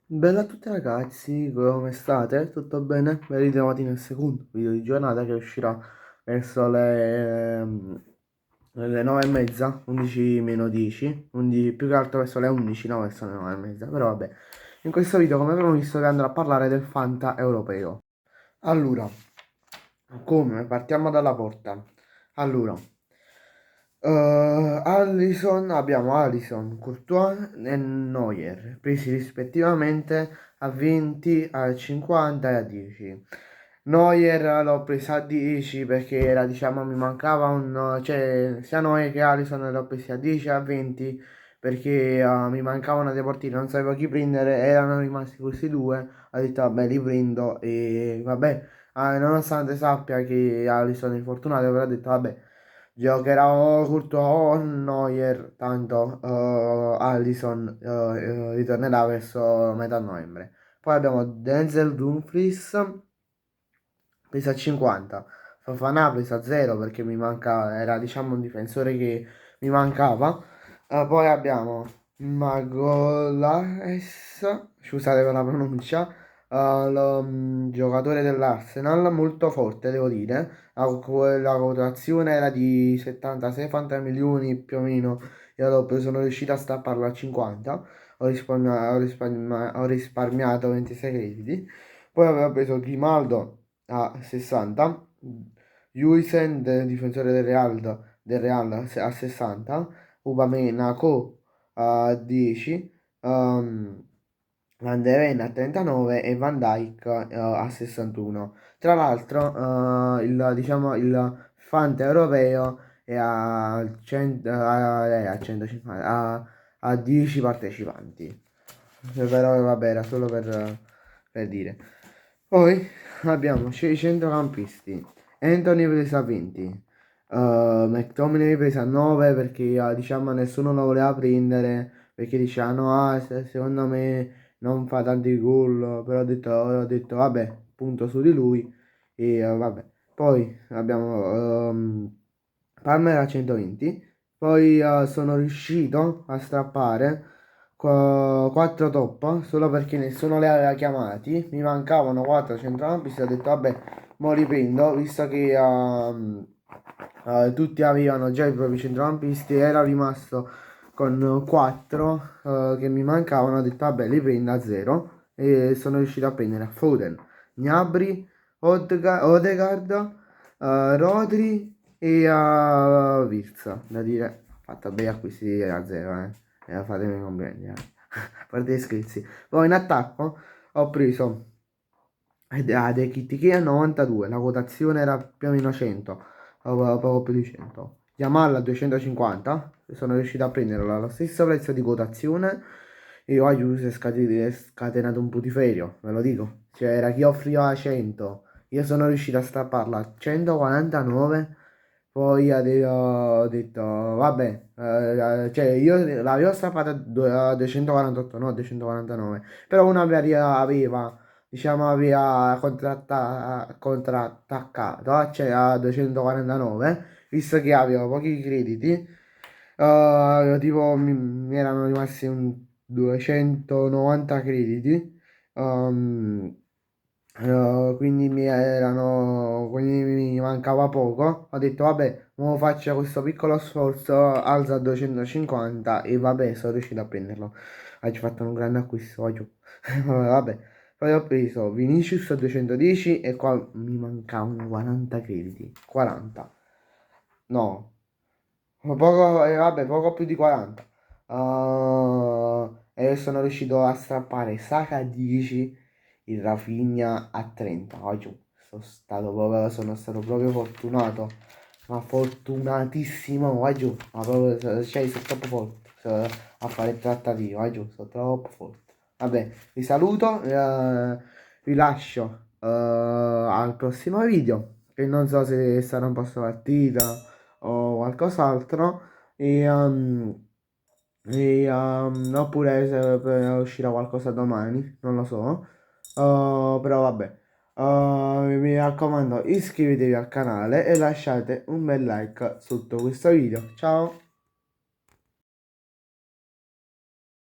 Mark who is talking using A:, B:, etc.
A: Bella a tutti ragazzi, come state? Tutto bene? Ben ritrovati nel secondo video di giornata che uscirà verso le 9 e mezza, 11 meno 10, 11, più che altro verso le 11, no verso le 9 e mezza, però vabbè. In questo video, come abbiamo visto, che andrò a parlare del Fanta europeo. Allora, come? Partiamo dalla porta. Allora, abbiamo Alisson, Courtois e Neuer, presi rispettivamente a 20, a 50 e a 10. Neuer l'ho presa a 10 perché era, diciamo, mi mancava cioè sia Neuer che Alisson l'ho presi a 10 e a 20 perché mi mancavano dei portieri, non sapevo chi prendere, erano rimasti questi due, ho detto vabbè li prendo e vabbè, nonostante sappia che Alisson è infortunato, però ho detto vabbè. Giocherà o Courtois o Neuer, tanto Alisson ritornerà verso metà novembre. Poi abbiamo Denzel Dumfries, presa a 50. Fofana presa a 0 perché mi manca, era diciamo un difensore che mi mancava. Poi abbiamo Magolaes, scusate per la pronuncia, giocatore dell'Arsenal, molto forte devo dire. La quotazione era di 76-80 milioni più o meno. Io sono riuscito a stapparlo a 50. Ho risparmiato 26 crediti. Poi avevo preso Grimaldo a 60, Juisen, difensore del Real a 60, Upamecano a 10, Van de Ven a 39 e Van Dijk a 61. Tra l'altro, diciamo, il Fante europeo è a, 100, a 150, a 10 partecipanti. Però vabbè, era solo per dire. Poi abbiamo i centrocampisti. Anthony presa 20. McTominay presa 9 perché diciamo nessuno lo voleva prendere perché dicevano secondo me non fa tanti gol, però ho detto vabbè, punto su di lui e vabbè. Poi abbiamo Palmer a 120, poi sono riuscito a strappare 4 top solo perché nessuno li aveva chiamati, mi mancavano 4 centrocampisti, ho detto vabbè, mo li prendo, visto che tutti avevano già i propri centrocampisti, ero rimasto con 4 che mi mancavano, ho detto vabbè, li prendo a 0 e sono riuscito a prendere Foden, Gnabry, Odegaard, Rodri e a Virza, da dire, ho fatto bei acquisti a 0, fatemi i complimenti, a parte gli scherzi. Poi in attacco ho preso De Kitty a 92, la quotazione era più o meno 100, poco più di 100. Yamal a 250, sono riuscito a prenderla allo stesso prezzo di quotazione e oggi si è scatenato un putiferio, ve lo dico. Cioè era chi offriva 100, io sono riuscito a strapparla a 149, poi ho detto vabbè, cioè io l'avevo strappata a 248, no, a 249, però una aveva diciamo aveva contrattaccato cioè a 249 visto che avevo pochi crediti tipo mi erano rimasti un 290 crediti ehm, quindi mi mancava poco, ho detto vabbè mo faccio questo piccolo sforzo, alzo a 250 e vabbè sono riuscito a prenderlo, oggi ho fatto un grande acquisto oggi. Vabbè. Poi ho preso Vinicius a 210 e qua mi mancavano 40 crediti. 40. No, poco, vabbè, poco più di 40. E sono riuscito a strappare Saka a 10, il Rafinha a 30. Oggi sono stato proprio fortunato. Ma fortunatissimo, vai giù. Ma proprio, cioè, sono troppo forte a fare trattative, vai giù, sono troppo forte. Vabbè, vi saluto, vi lascio al prossimo video, che non so se sarà un posto partita o qualcos'altro, oppure se uscirà qualcosa domani, non lo so. Però vabbè. Mi raccomando, iscrivetevi al canale e lasciate un bel like sotto questo video. Ciao!